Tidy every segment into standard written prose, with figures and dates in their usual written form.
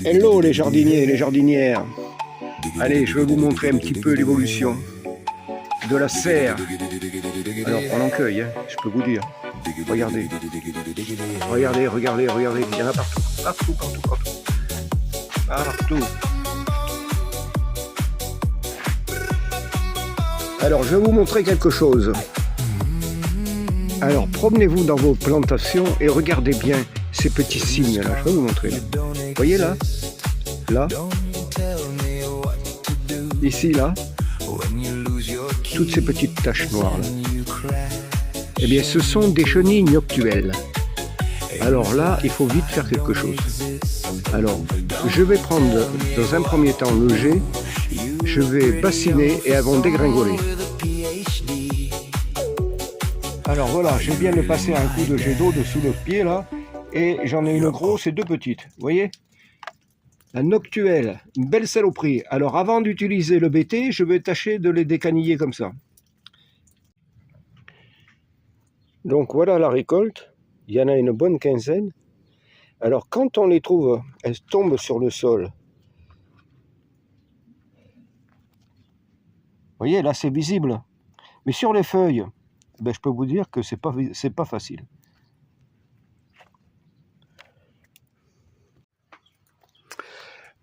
Hello les jardiniers et les jardinières. Allez, je vais vous montrer un petit peu l'évolution de la serre. Alors on en cueille, hein, je peux vous dire. Regardez. Regardez, regardez, regardez. Il y en a partout. Partout, partout, partout. Partout. Alors je vais vous montrer quelque chose. Alors promenez-vous dans vos plantations et regardez bien ces petits signes là. Je vais vous montrer. Vous voyez là? Là? Ici là? Toutes ces petites taches noires là. Eh bien ce sont des chenilles noctuelles. Alors là, il faut vite faire quelque chose. Alors, je vais prendre dans un premier temps le jet, je vais bassiner et elles vont dégringoler. Alors voilà, je viens de passer un coup de jet d'eau dessous le pied là, et j'en ai une grosse et deux petites, vous voyez? La noctuelle, une belle saloperie. Alors avant d'utiliser le BT, je vais tâcher de les décaniller comme ça. Donc voilà la récolte, il y en a une bonne quinzaine. Alors quand on les trouve, elles tombent sur le sol. Vous voyez, là c'est visible. Mais sur les feuilles, ben, je peux vous dire que c'est pas facile.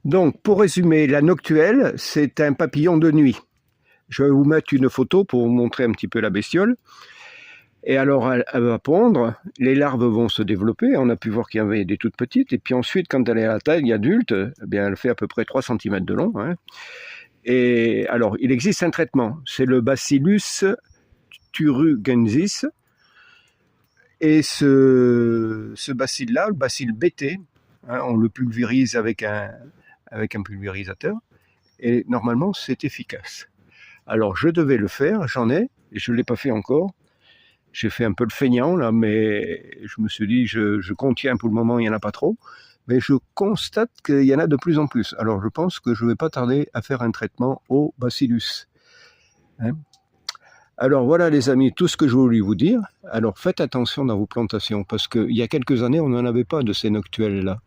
Donc pour résumer, la noctuelle, c'est un papillon de nuit. Je vais vous mettre une photo pour vous montrer un petit peu la bestiole. Et alors elle va pondre, les larves vont se développer, on a pu voir qu'il y avait des toutes petites, et puis ensuite quand elle est à la taille adulte, eh bien, elle fait à peu près 3 cm de long. Hein. Et alors il existe un traitement, c'est le Bacillus thuringiensis, et ce bacille-là, le bacille BT, hein, on le pulvérise avec un pulvérisateur, et normalement c'est efficace. Alors je devais le faire, j'en ai, et je ne l'ai pas fait encore. J'ai fait un peu le feignant là, mais je me suis dit, je contiens pour le moment, il n'y en a pas trop. Mais je constate qu'il y en a de plus en plus. Alors je pense que je ne vais pas tarder à faire un traitement au bacillus. Hein? Alors voilà les amis, tout ce que je voulais vous dire. Alors faites attention dans vos plantations, parce qu'il y a quelques années, on n'en avait pas de ces noctuelles là.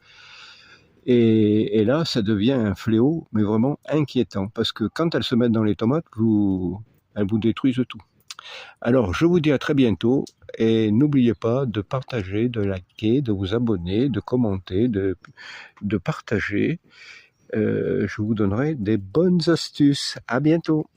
Et là, ça devient un fléau, mais vraiment inquiétant, parce que quand elles se mettent dans les tomates, elles vous détruisent tout. Alors, je vous dis à très bientôt et n'oubliez pas de partager, de liker, de vous abonner, de commenter, de partager. Je vous donnerai des bonnes astuces. À bientôt.